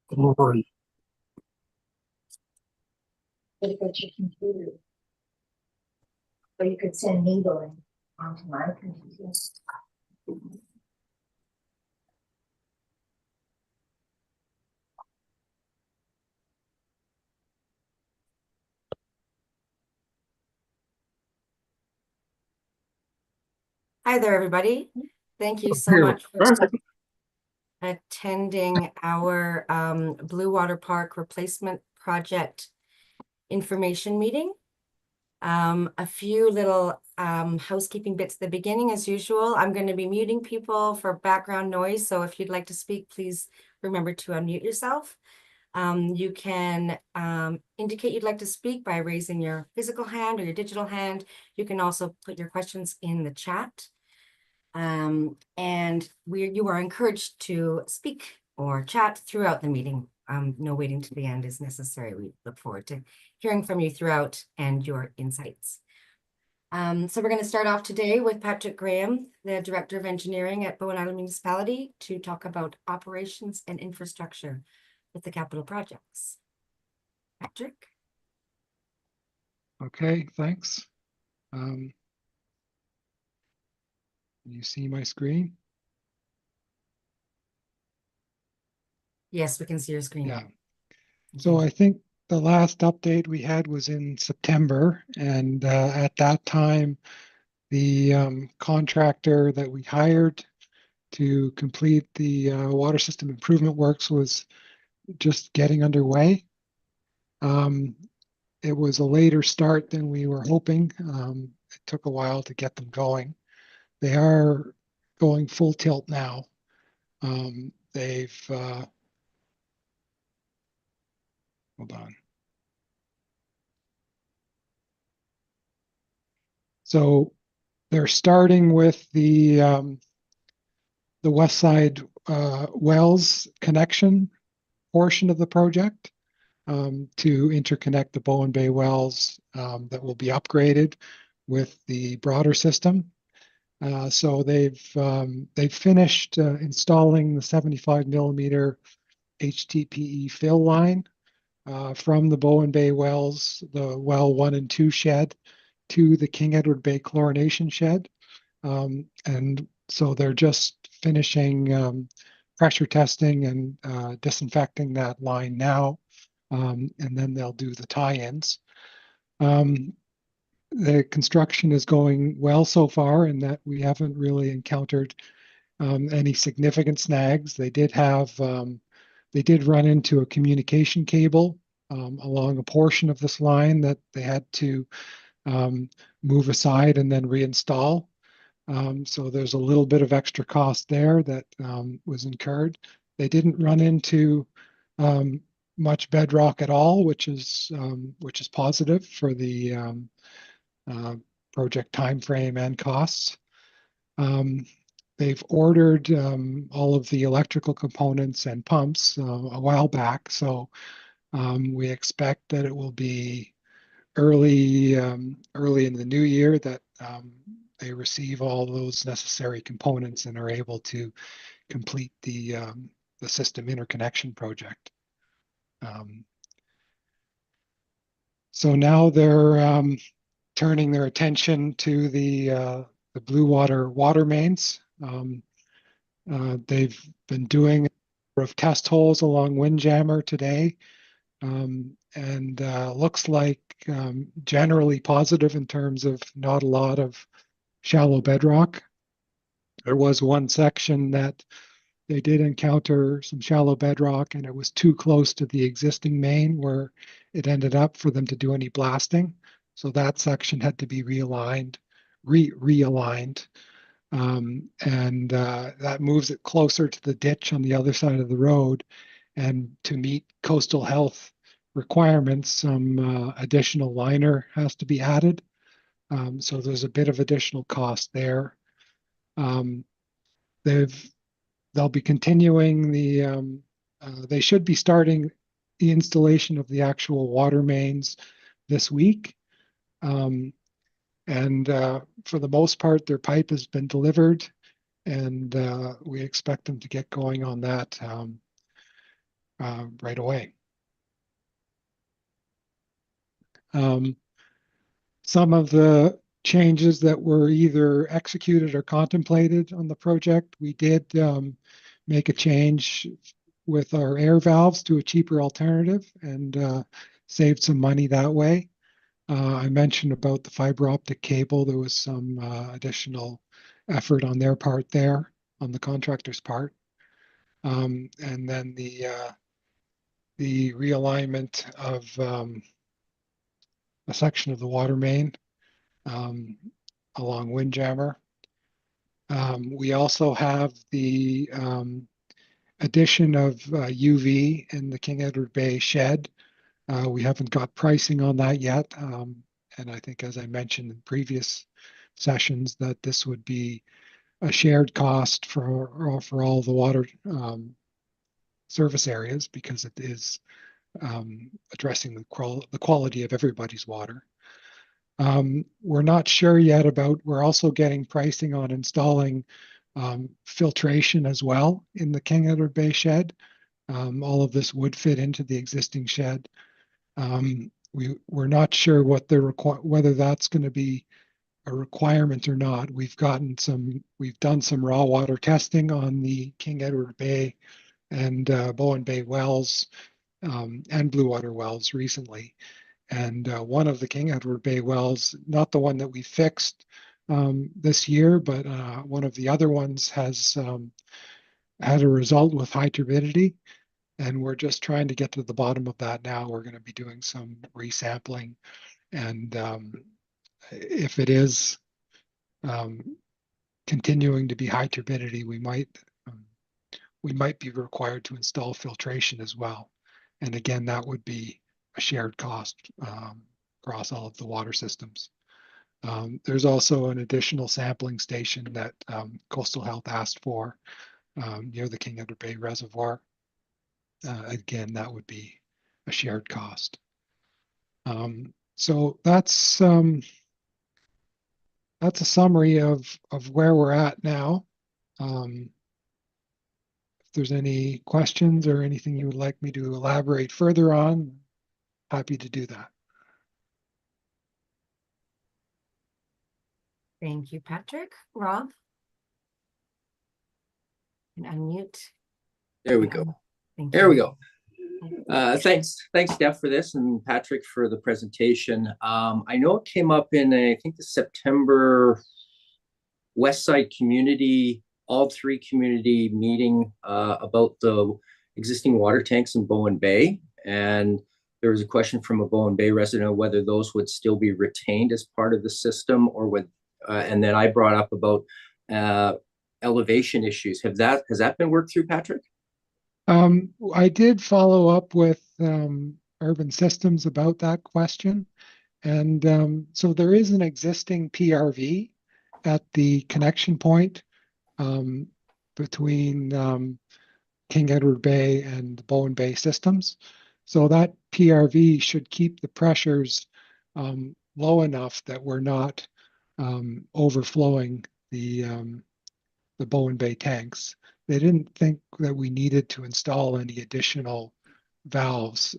Glory. If it's your computer. Or you could send needling onto my computer. Hi there, everybody. Thank you so Here. much for attending our Blue Water Park Replacement Project information meeting. A few little housekeeping bits at the beginning, as usual. I'm going to be muting people for background noise, so if you'd like to speak, please remember to unmute yourself. You can indicate you'd like to speak by raising your physical hand or your digital hand. You can also put your questions in the chat. And you are encouraged to speak or chat throughout the meeting. No waiting to the end is necessary. We look forward to hearing from you throughout and your insights. So we're going to start off today with Patrick Graham, the Director of Engineering at Bowen Island Municipality, to talk about operations and infrastructure with the capital projects. Patrick? Okay, thanks. Can you see my screen? Yes, we can see your screen. Yeah. So I think the last update we had was in September, and at that time, the contractor that we hired to complete the water system improvement works was just getting underway. It was a later start than we were hoping. It took a while to get them going. They are going full tilt now. They've hold on. So they're starting with the west side wells connection portion of the project to interconnect the Bowen Bay wells that will be upgraded with the broader system. So they've finished installing the 75 millimeter HTPE fill line from the Bowen Bay wells, the well 1 and 2 shed, to the King Edward Bay chlorination shed. And so they're just finishing pressure testing and disinfecting that line now, and then they'll do the tie-ins. The construction is going well so far in that we haven't really encountered any significant snags. They did run into a communication cable along a portion of this line that they had to move aside and then reinstall. So there's a little bit of extra cost there that was incurred. They didn't run into much bedrock at all, which is positive for the project timeframe and costs. They've ordered all of the electrical components and pumps a while back, so we expect that it will be early in the new year that they receive all those necessary components and are able to complete the system interconnection project. So now they're turning their attention to the blue water mains. They've been doing a number of test holes along Windjammer today, and looks like generally positive in terms of not a lot of shallow bedrock. There was one section that they did encounter some shallow bedrock, and it was too close to the existing main where it ended up for them to do any blasting. So that section had to be realigned. And that moves it closer to the ditch on the other side of the road. And to meet coastal health requirements, some additional liner has to be added. So there's a bit of additional cost there. They'll be continuing they should be starting the installation of the actual water mains this week. And for the most part, their pipe has been delivered, and we expect them to get going on that right away. Some of the changes that were either executed or contemplated on the project, we did make a change with our air valves to a cheaper alternative and saved some money that way. I mentioned about the fiber optic cable. There was some additional effort on their part there, on the contractor's part. And then the realignment of a section of the water main along Windjammer. We also have the addition of UV in the King Edward Bay shed. We haven't got pricing on that yet. And I think, as I mentioned in previous sessions, that this would be a shared cost for all the water service areas, because it is addressing the quality of everybody's water. We're not sure yet about, we're also getting pricing on installing filtration as well in the King Edward Bay shed. All of this would fit into the existing shed. We're not sure what whether that's going to be a requirement or not. We've done some raw water testing on the King Edward Bay and Bowen Bay wells and Blue Water wells recently. And one of the King Edward Bay wells, not the one that we fixed this year, but one of the other ones has had a result with high turbidity. And we're just trying to get to the bottom of that now. We're going to be doing some resampling. And if it is continuing to be high turbidity, we might be required to install filtration as well. And again, that would be a shared cost across all of the water systems. There's also an additional sampling station that Coastal Health asked for near the King Edward Bay Reservoir. Again, that would be a shared cost. So that's a summary of where we're at now. If there's any questions or anything you would like me to elaborate further on, happy to do that. Thank you, Patrick. Rob? And unmute. There we go. Thank There you. we go. Thanks, Steph, for this, and Patrick for the presentation. I know it came up in, I think, the September Westside Community, all three community meeting about the existing water tanks in Bowen Bay. And there was a question from a Bowen Bay resident whether those would still be retained as part of the system, or would, and then I brought up about elevation issues. Has that been worked through, Patrick? I did follow up with Urban Systems about that question. And so there is an existing PRV at the connection point between King Edward Bay and the Bowen Bay systems. So that PRV should keep the pressures low enough that we're not overflowing the Bowen Bay tanks. They didn't think that we needed to install any additional valves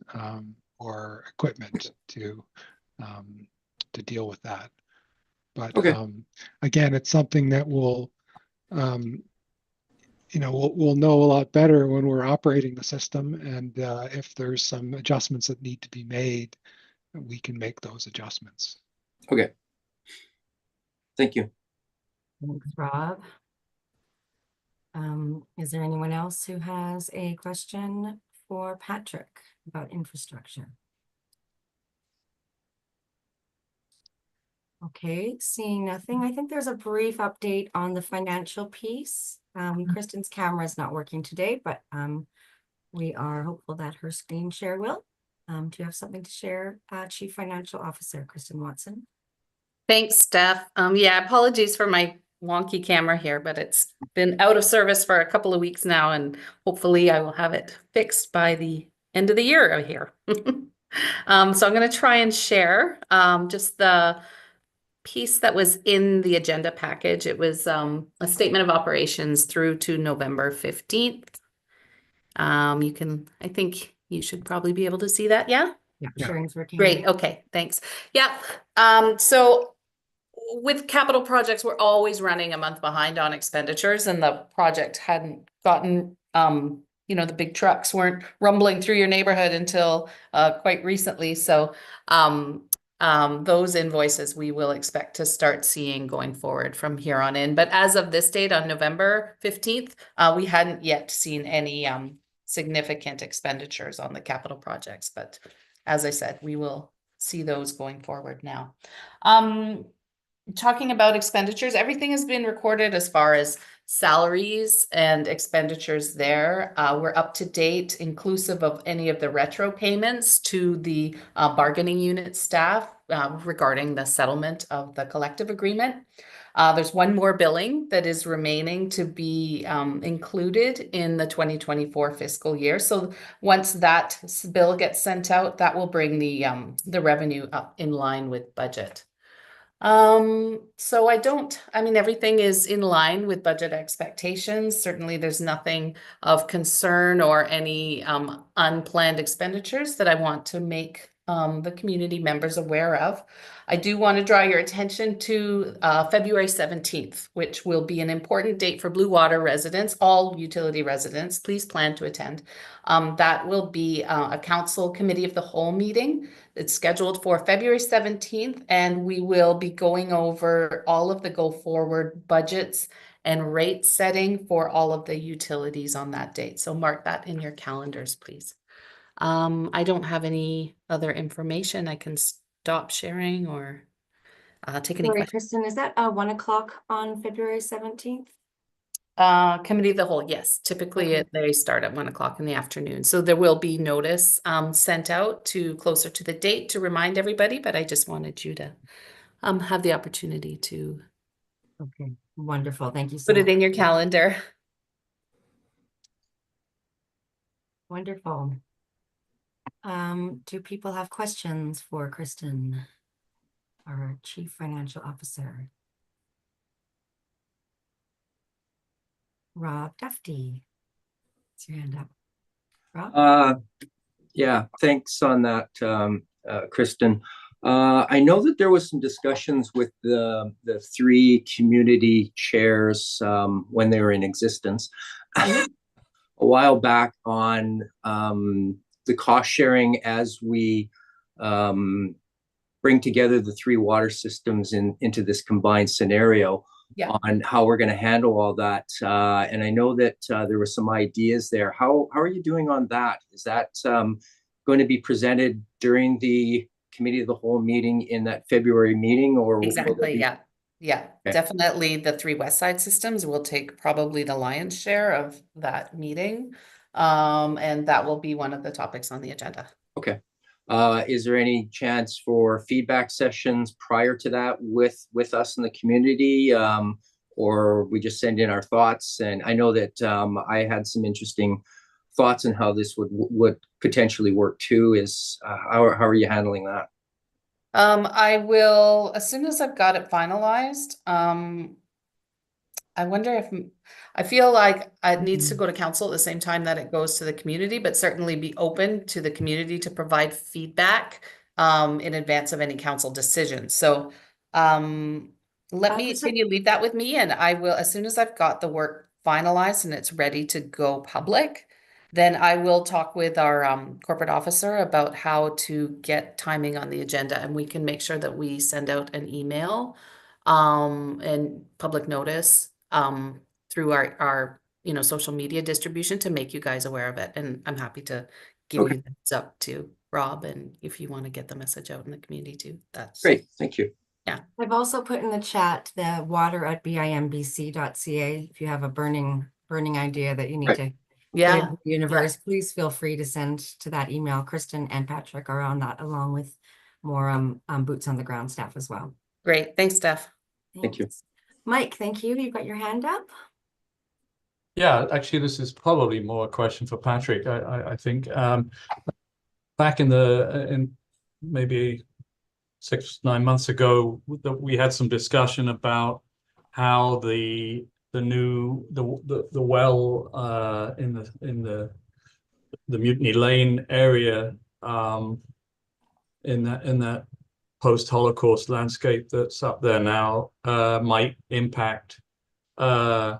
or equipment to deal with that. But okay. Again, it's something that we'll know a lot better when we're operating the system, and if there's some adjustments that need to be made, we can make those adjustments. Okay. Thank you. Thanks, Rob. Is there anyone else who has a question for Patrick about infrastructure? Okay, seeing nothing. I think there's a brief update on the financial piece. Kristen's camera is not working today, but we are hopeful that her screen share will. Do you have something to share, Chief Financial Officer Kristen Watson? Thanks, Steph. Yeah, apologies for my wonky camera here, but it's been out of service for a couple of weeks now, and hopefully I will have it fixed by the end of the year here. So I'm going to try and share just the piece that was in the agenda package. It was a statement of operations through to November 15th. I think you should probably be able to see that. Yeah. Yeah, Yeah. sharing's working. Great. Okay. Thanks. Yeah. So with capital projects, we're always running a month behind on expenditures, and the project hadn't gotten, the big trucks weren't rumbling through your neighborhood until quite recently. So those invoices we will expect to start seeing going forward from here on in. But as of this date on November 15th, we hadn't yet seen any significant expenditures on the capital projects. But as I said, we will see those going forward now. Talking about expenditures, everything has been recorded as far as salaries and expenditures there. We're up to date, inclusive of any of the retro payments to the bargaining unit staff regarding the settlement of the collective agreement. There's one more billing that is remaining to be included in the 2024 fiscal year. So once that bill gets sent out, that will bring the revenue up in line with budget. So everything is in line with budget expectations. Certainly there's nothing of concern or any unplanned expenditures that I want to make the community members aware of. I do want to draw your attention to February 17th, which will be an important date for Blue Water residents, all utility residents. Please plan to attend. That will be a council committee of the whole meeting. It's scheduled for February 17th, and we will be going over all of the go forward budgets and rate setting for all of the utilities on that date. So mark that in your calendars, please. I don't have any other information. I can stop sharing or take any Sorry, questions. Kristen, is that 1 o'clock on February 17th? Committee of the whole, yes. Typically Okay. they start at 1 o'clock in the afternoon. So there will be notice sent out to closer to the date to remind everybody, but I just wanted you to have the opportunity to Okay, wonderful. Thank you so put it much. in your calendar. Wonderful. Do people have questions for Kristen, our Chief Financial Officer? Rob Duffy. It's your hand up. Rob? Yeah, thanks on that, Kristen. I know that there was some discussions with the three community chairs when they were in existence a while back on the cost sharing as we bring together the three water systems into this combined scenario. Yeah. On how we're going to handle all that. And I know that there were some ideas there. How are you doing on that? Is that going to be presented during the committee of the whole meeting in that February meeting, or exactly? Yeah. Okay. Definitely the three West Side systems will take probably the lion's share of that meeting. And that will be one of the topics on the agenda. Okay. Is there any chance for feedback sessions prior to that with us in the community, or we just send in our thoughts? And I know that I had some interesting thoughts on how this would potentially work too. How are you handling that? I will, as soon as I've got it finalized. I wonder if I feel like it needs to go to council at the same time that it goes to the community, but certainly be open to the community to provide feedback in advance of any council decisions. So can you leave that with me, and I will, as soon as I've got the work finalized and it's ready to go public, then I will talk with our corporate officer about how to get timing on the agenda, and we can make sure that we send out an email and public notice through our social media distribution to make you guys aware of it. And I'm happy to give you the heads up to Rob, and if you want to get the message out in the community too. That's great. Thank you. Yeah. I've also put in the chat the water@bimbc.ca. If you have a burning idea that you need to put into the universe, please feel free to send to that email. Kristen and Patrick are on that, along with more boots on the ground staff as well. Great. Thanks, Steph. Thank you. Mike, thank you. You've got your hand up. Yeah, actually, this is probably more a question for Patrick. I think back in maybe 6-9 months ago, we had some discussion about how the well in the the Mutiny Lane area in that post-Holocaust landscape that's up there now might impact, might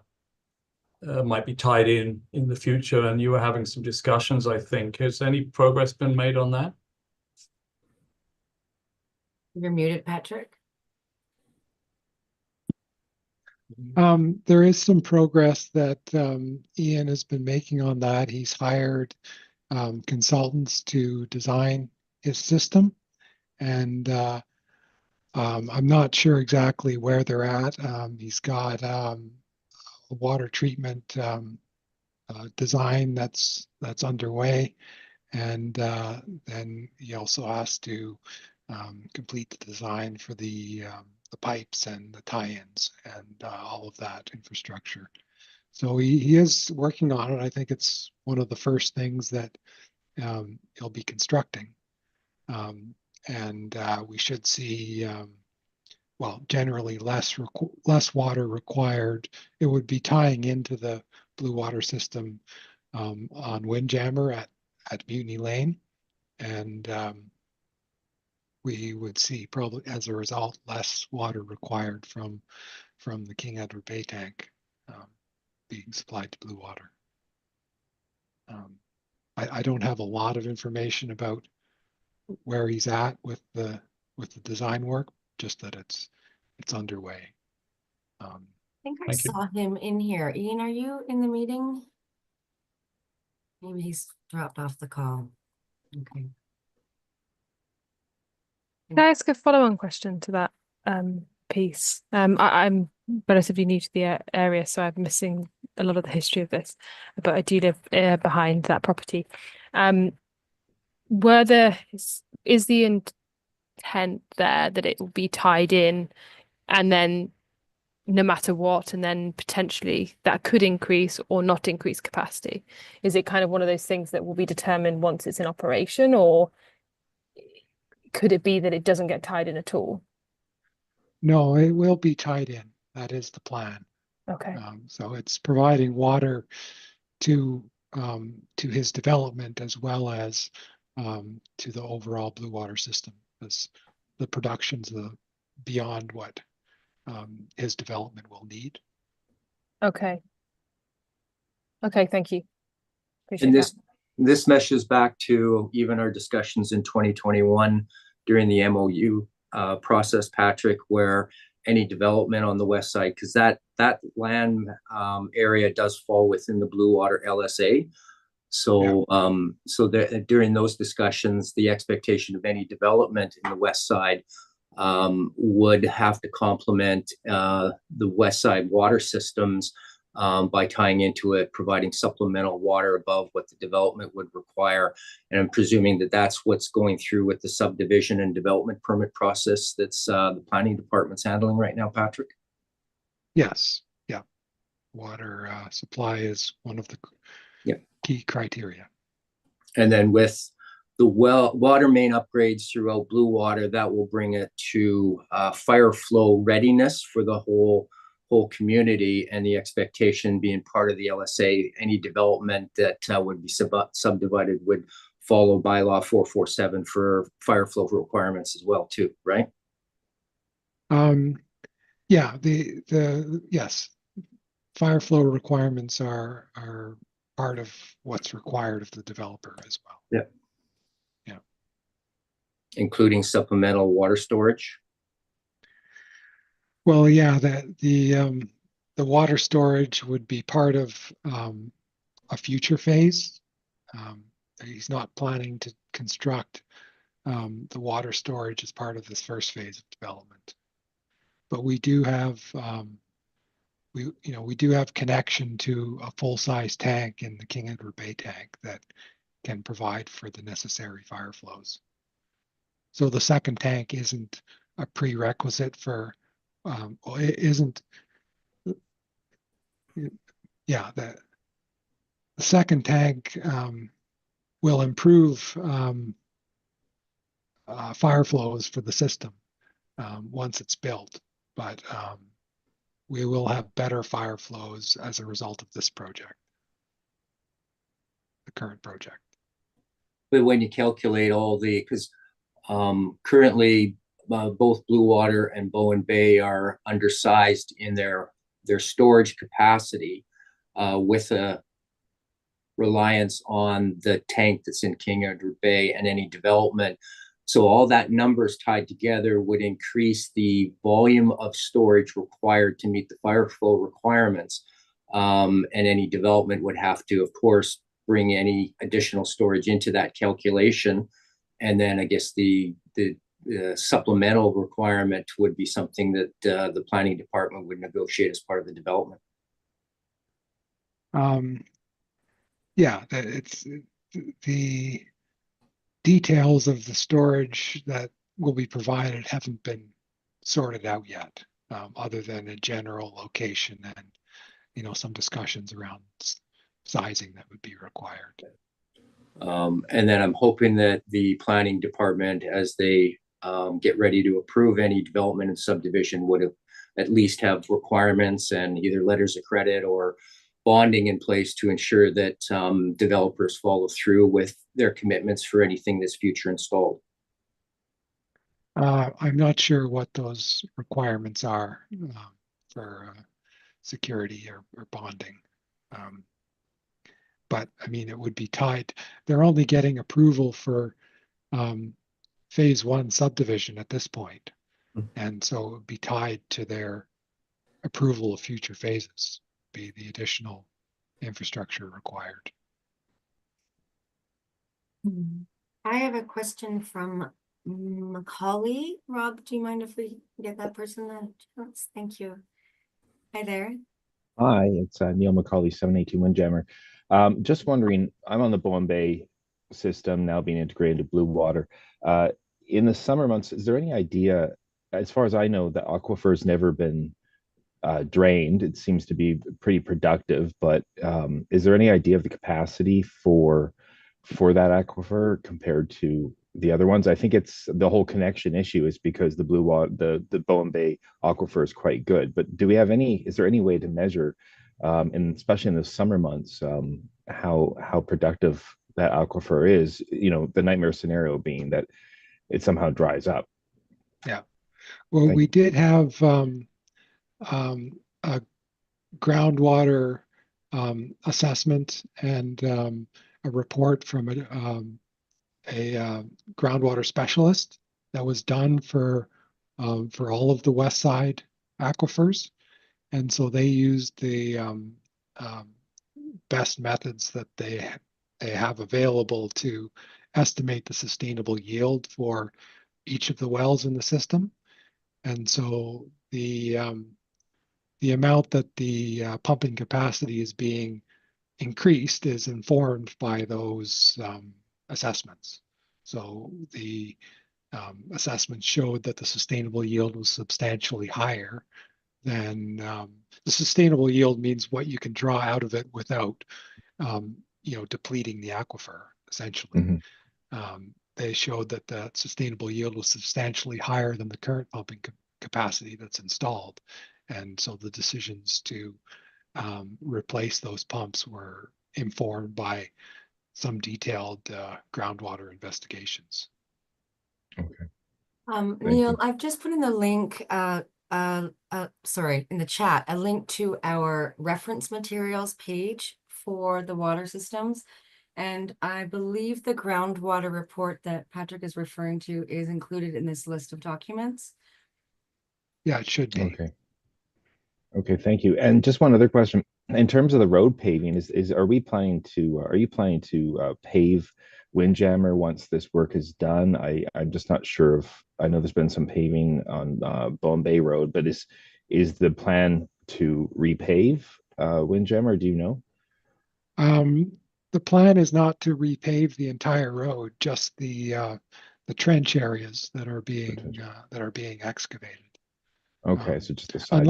be tied in the future. And you were having some discussions, I think. Has any progress been made on that? You're muted, Patrick. There is some progress that Ian has been making on that. He's hired consultants to design his system, and I'm not sure exactly where they're at. He's got a water treatment design that's underway, and then he also has to complete the design for the pipes and the tie-ins and all of that infrastructure. So he is working on it. I think it's one of the first things that he'll be constructing. And we should see, well, generally less water required. It would be tying into the blue water system on Windjammer at Mutiny Lane. And we would see probably as a result less water required from the King Edward Bay tank being supplied to blue water. I don't have a lot of information about where he's at with the design work, just that it's underway. I think I Thank you. saw him in here. Ian, are you in the meeting? Maybe he's dropped off the call. Okay. Can I ask a follow-on question to that piece? I'm relatively new to the area, so I'm missing a lot of the history of this, but I do live behind that property. Is the intent there that it will be tied in, and then no matter what, and then potentially that could increase or not increase capacity? Is it kind of one of those things that will be determined once it's in operation, or could it be that it doesn't get tied in at all? No, it will be tied in. That is the plan. Okay. So it's providing water to his development as well as to the overall blue water system, as the production's beyond what his development will need. Okay. Okay, thank you. Appreciate And that. this meshes back to even our discussions in 2021 during the MOU process, Patrick, where any development on the west side, because that land area does fall within the Blue Water LSA. So during those discussions, the expectation of any development in the west side would have to complement the west side water systems by tying into it, providing supplemental water above what the development would require. And I'm presuming that that's what's going through with the subdivision and development permit process that's the planning department's handling right now, Patrick? Yes, yeah. Water supply is one of the key criteria. And then with the water main upgrades throughout Blue Water, that will bring it to fire flow readiness for the whole community, and the expectation being part of the LSA, any development that would be subdivided would follow bylaw 447 for fire flow requirements as well too, right? Yeah, yes, fire flow requirements are part of what's required of the developer as well. Yeah. Yeah. Including supplemental water storage. Well, yeah, the water storage would be part of a future phase. He's not planning to construct the water storage as part of this first phase of development. But we do have we do have connection to a full-size tank in the King Edward Bay tank that can provide for the necessary fire flows. So the second tank isn't a prerequisite for it isn't. Yeah, the second tank will improve fire flows for the system once it's built, but we will have better fire flows as a result of this project, the current project. but when you calculate all the, because currently both Blue Water and Bowen Bay are undersized in their storage capacity with a reliance on the tank that's in King Edward Bay and any development. So all that numbers tied together would increase the volume of storage required to meet the fire flow requirements. And any development would have to, of course, bring any additional storage into that calculation. And then I guess the supplemental requirement would be something that the planning department would negotiate as part of the development. Yeah, it's the details of the storage that will be provided haven't been sorted out yet, other than a general location and some discussions around sizing that would be required. And then I'm hoping that the planning department, as they get ready to approve any development and subdivision, would at least have requirements and either letters of credit or bonding in place to ensure that developers follow through with their commitments for anything that's future installed. I'm not sure what those requirements are for security or bonding. But I mean, it would be tied. They're only getting approval for phase 1 subdivision at this point. And so it would be tied to their approval of future phases, be the additional infrastructure required. I have a question from Macaulay. Rob, do you mind if we get that person? Thank you. Hi there. Hi, it's Neil McCauley, 782 Windjammer. Just wondering, I'm on the Bowen Bay system now being integrated to Blue Water. In the summer months, is there any idea, as far as I know, the aquifer has never been drained. It seems to be pretty productive, but is there any idea of the capacity for that aquifer compared to the other ones? I think it's the whole connection issue is because the Blue Water, the Bowen Bay aquifer is quite good. But is there any way to measure, and especially in the summer months, how productive that aquifer is? The nightmare scenario being that it somehow dries up. Yeah. Well, we did have a groundwater assessment and a report from a groundwater specialist that was done for all of the west side aquifers, and so they used the best methods that they have available to estimate the sustainable yield for each of the wells in the system. And so the amount that the pumping capacity is being increased is informed by those assessments. So the assessments showed that the sustainable yield was substantially higher than the sustainable yield means what you can draw out of it without depleting the aquifer, essentially. Mm-hmm. They showed that the sustainable yield was substantially higher than the current pumping capacity that's installed. And so the decisions to replace those pumps were informed by some detailed groundwater investigations. Okay. Neil, I've just put in the link, sorry, in the chat, a link to our reference materials page for the water systems. And I believe the groundwater report that Patrick is referring to is included in this list of documents. Yeah, it should be. Okay, thank you. And just one other question. In terms of the road paving, are you planning to pave Windjammer once this work is done? I'm just not sure if I know there's been some paving on Bowen Bay Road, but is the plan to repave Windjammer? Do you know? The plan is not to repave the entire road, just the trench areas that are being excavated. Okay, so just the side.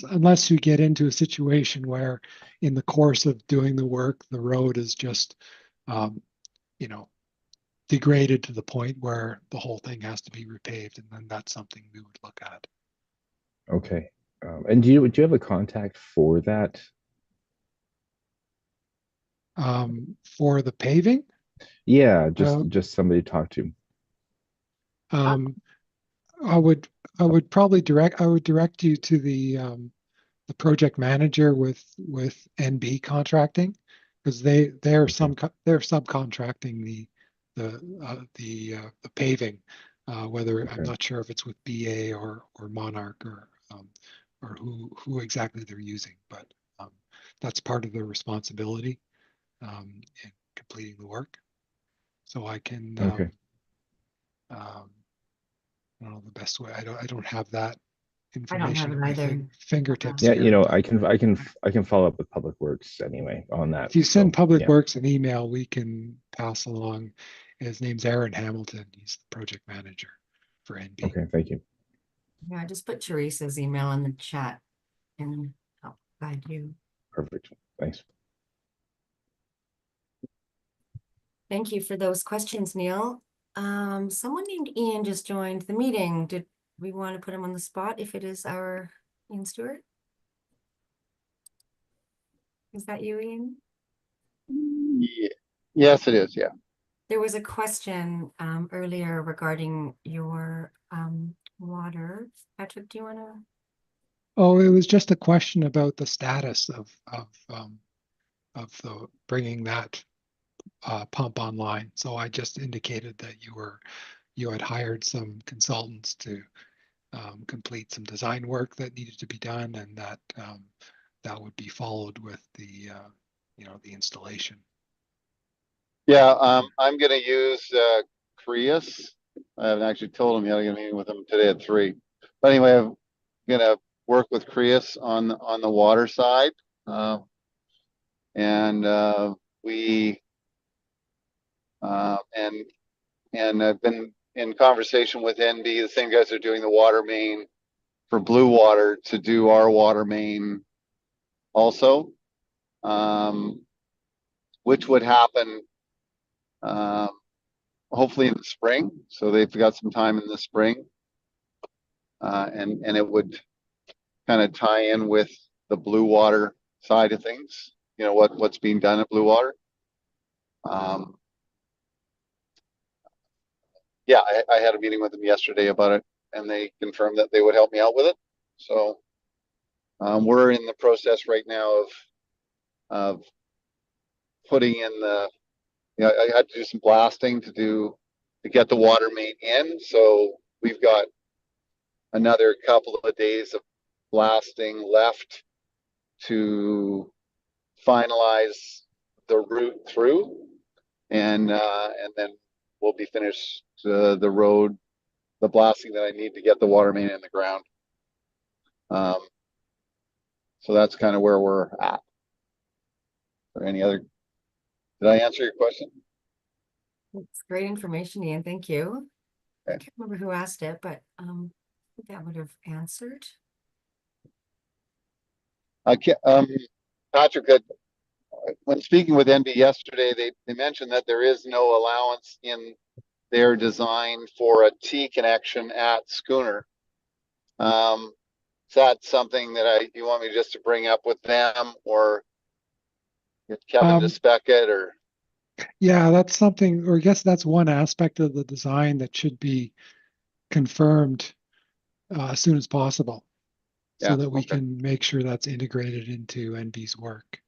Unless you get into a situation where, in the course of doing the work, the road is just, degraded to the point where the whole thing has to be repaved, and then that's something we would look at. Okay, and do you have a contact for that? For the paving? Yeah, Uh, just somebody to talk to. Um, I would probably direct you to the project manager with NB contracting, because they're they're subcontracting the paving, whether I'm Okay. not sure if it's with BA or Monarch or who exactly they're using, but that's part of their responsibility in completing the work. So I can Okay. um, I don't know the best way. I don't have that I don't have information it at my either. fingertips Yeah, here. But I can follow up with Public Works anyway on that. if you send So Public yeah. Works an email, we can pass along. His name's Aaron Hamilton. He's the project manager for NB. Okay, thank you. Yeah, I just put Teresa's email in the chat and I'll guide you. Perfect. Thanks. Thank you for those questions, Neil. Someone named Ian just joined the meeting. Did we want to put him on the spot if it is our Ian Stewart? Is that you, Ian? Yes, it is. Yeah. There was a question earlier regarding your water. Patrick, do you want to? Oh, it was just a question about the status of the bringing that pump online. So I just indicated that you had hired some consultants to complete some design work that needed to be done, and that that would be followed with the the installation. Yeah. I'm going to use Creus. I haven't actually told him yet. I'm going to meet with him today at 3. But anyway, I'm going to work with Creus on the water side. And we and I've been in conversation with NB, the same guys are doing the water main for Blue Water, to do our water main also, which would happen hopefully in the spring. So they've got some time in the spring, and it would kind of tie in with the Blue Water side of things. You know what's being done at Blue Water. Yeah, I had a meeting with them yesterday about it, and they confirmed that they would help me out with it. So we're in the process right now of putting in the. I had to do some blasting to get the water main in. So we've got another couple of days of blasting left to finalize the route through, and then we'll be finished the road, the blasting that I need to get the water main in the ground. So that's kind of where we're at. Or any other? Did I answer your question? It's great information, Ian. Thank you. I Okay. can't remember who asked it, but I think that would have answered. I can't, Patrick, when speaking with NB yesterday, they mentioned that there is no allowance in their design for a T connection at Schooner. Is that something that you want me just to bring up with them, or get Kevin to spec it, or? Yeah, that's something, or I guess that's one aspect of the design that should be confirmed as soon as possible, so Yeah, that we okay. can make sure that's integrated into NB's work.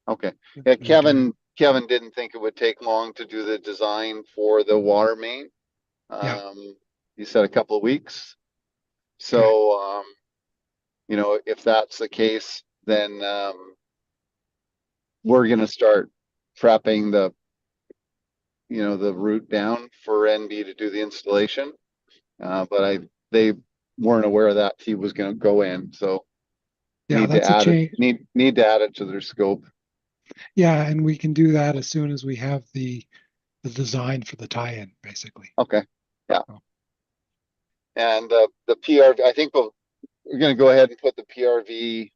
Okay. that Yeah, they're doing. Kevin didn't think it would take long to do the design for the water main. Yeah. He said a couple of weeks. So, if that's the case, then we're going to start prepping the route down for NB to do the installation. But they weren't aware that he was going to go in, so Yeah, need to that's a add it. change. Need to add it to their scope. Yeah, and we can do that as soon as we have the design for the tie-in, basically. Okay. Yeah. Oh. And the PRV, I think we're going to go ahead and put the PRV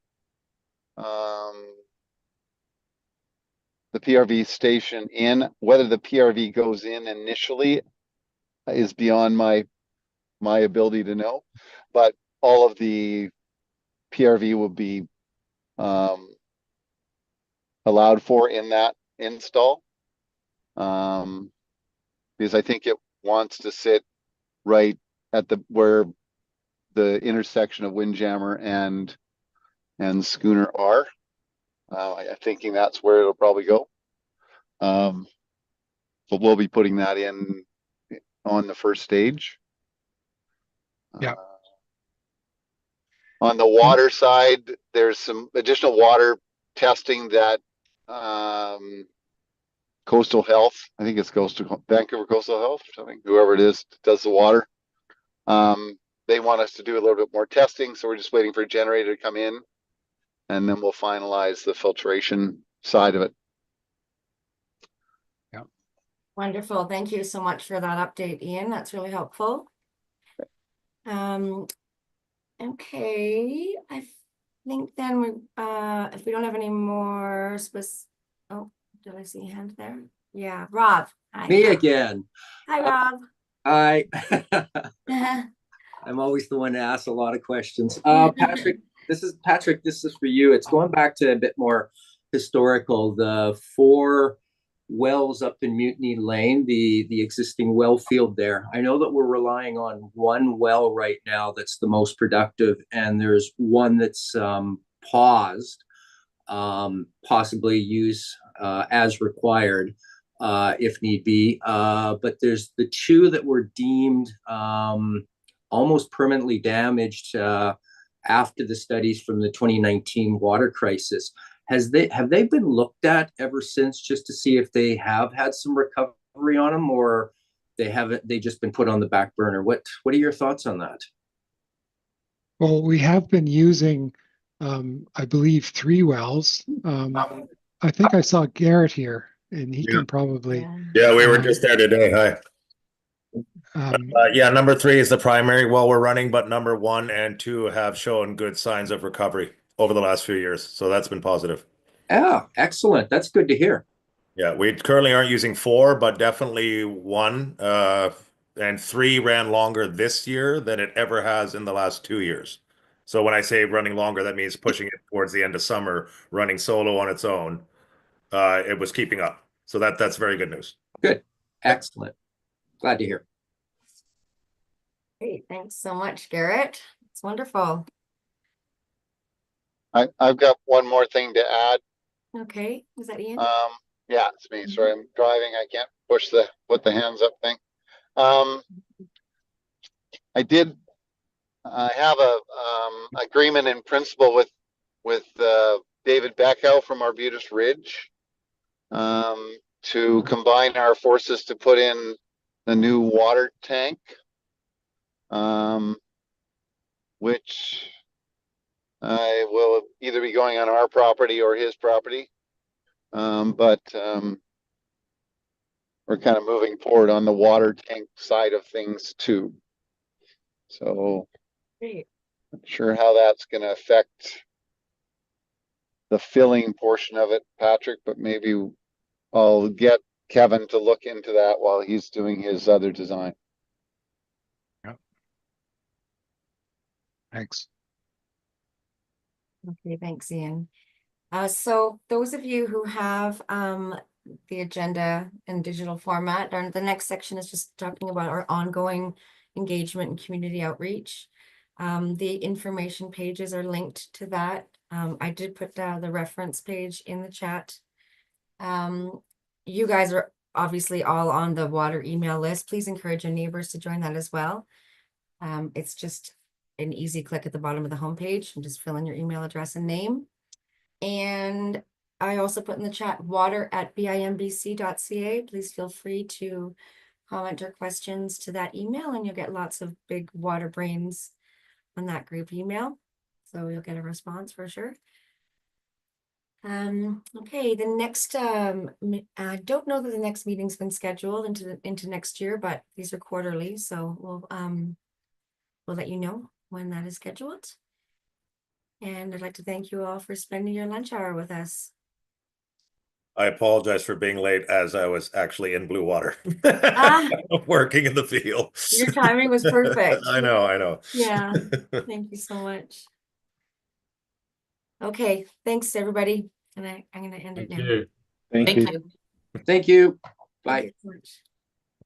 station in. Whether the PRV goes in initially is beyond my ability to know, but all of the PRV will be allowed for in that install. Because I think it wants to sit right at where the intersection of Windjammer and Schooner are. I'm thinking that's where it'll probably go. But we'll be putting that in on the first stage. Yeah. On the water side, there's some additional water testing that Coastal Health, I think it's Vancouver Coastal Health, something, whoever it is does the water. They want us to do a little bit more testing, so we're just waiting for a generator to come in, and then we'll finalize the filtration side of it. Wonderful. Thank you so much for that update, Ian. That's really helpful. Okay, I think then we if we don't have any more oh, did I see a hand there? Yeah, Rob. Hi. Me again. Hi, Rob. I I'm always the one to ask a lot of questions. Patrick, this is for you. It's going back to a bit more historical. The 4 wells up in Mutiny Lane, the existing well field there. I know that we're relying on one well right now that's the most productive, and there's one that's paused, possibly use as required if need be. But there's the 2 that were deemed almost permanently damaged after the studies from the 2019 water crisis. Have they been looked at ever since, just to see if they have had some recovery on them, or they just been put on the back burner? What are your thoughts on that? Well, we have been using, I believe, 3 wells. I think I saw Garrett here, and he can probably. Yeah, we were just there today. Hi. Yeah, number 3 is the primary well we're running, but number 1 and 2 have shown good signs of recovery over the last few years. So that's been positive. Yeah, excellent. That's good to hear. Yeah, we currently aren't using 4, but definitely 1 and 3 ran longer this year than it ever has in the last 2 years. So when I say running longer, that means pushing it towards the end of summer, running solo on its own. It was keeping up. So that's very good news. Good. Excellent. Glad to hear. Great. Thanks so much, Garrett. It's wonderful. I've got one more thing to add. Okay. Is that Ian? Yeah, it's me. Sorry, I'm driving. I can't put the hands up thing. I have a agreement in principle with David Beckhow from Arbutus Ridge to combine our forces to put in a new water tank, which I will either be going on our property or his property. But we're kind of moving forward on the water tank side of things too. So Great. not sure how that's going to affect the filling portion of it, Patrick, but maybe I'll get Kevin to look into that while he's doing his other design. Yeah. Thanks. Okay, thanks, Ian. So those of you who have the agenda in digital format, the next section is just talking about our ongoing engagement and community outreach. The information pages are linked to that. I did put the reference page in the chat. You guys are obviously all on the water email list. Please encourage your neighbors to join that as well. It's just an easy click at the bottom of the homepage and just fill in your email address and name. And I also put in the chat water@bimbc.ca. Please feel free to comment or questions to that email, and you'll get lots of big water brains on that group email. So you'll get a response for sure. Okay, the next I don't know that the next meeting's been scheduled into next year, but these are quarterly, so we'll let you know when that is scheduled. And I'd like to thank you all for spending your lunch hour with us. I apologize for being late, as I was actually in blue water, working in the field. Your timing was perfect. I know. Yeah, thank you so much. Okay, thanks everybody. And I'm going to end it now. Thank you. Thank Thank you. you. Thank you. Bye. Thank you.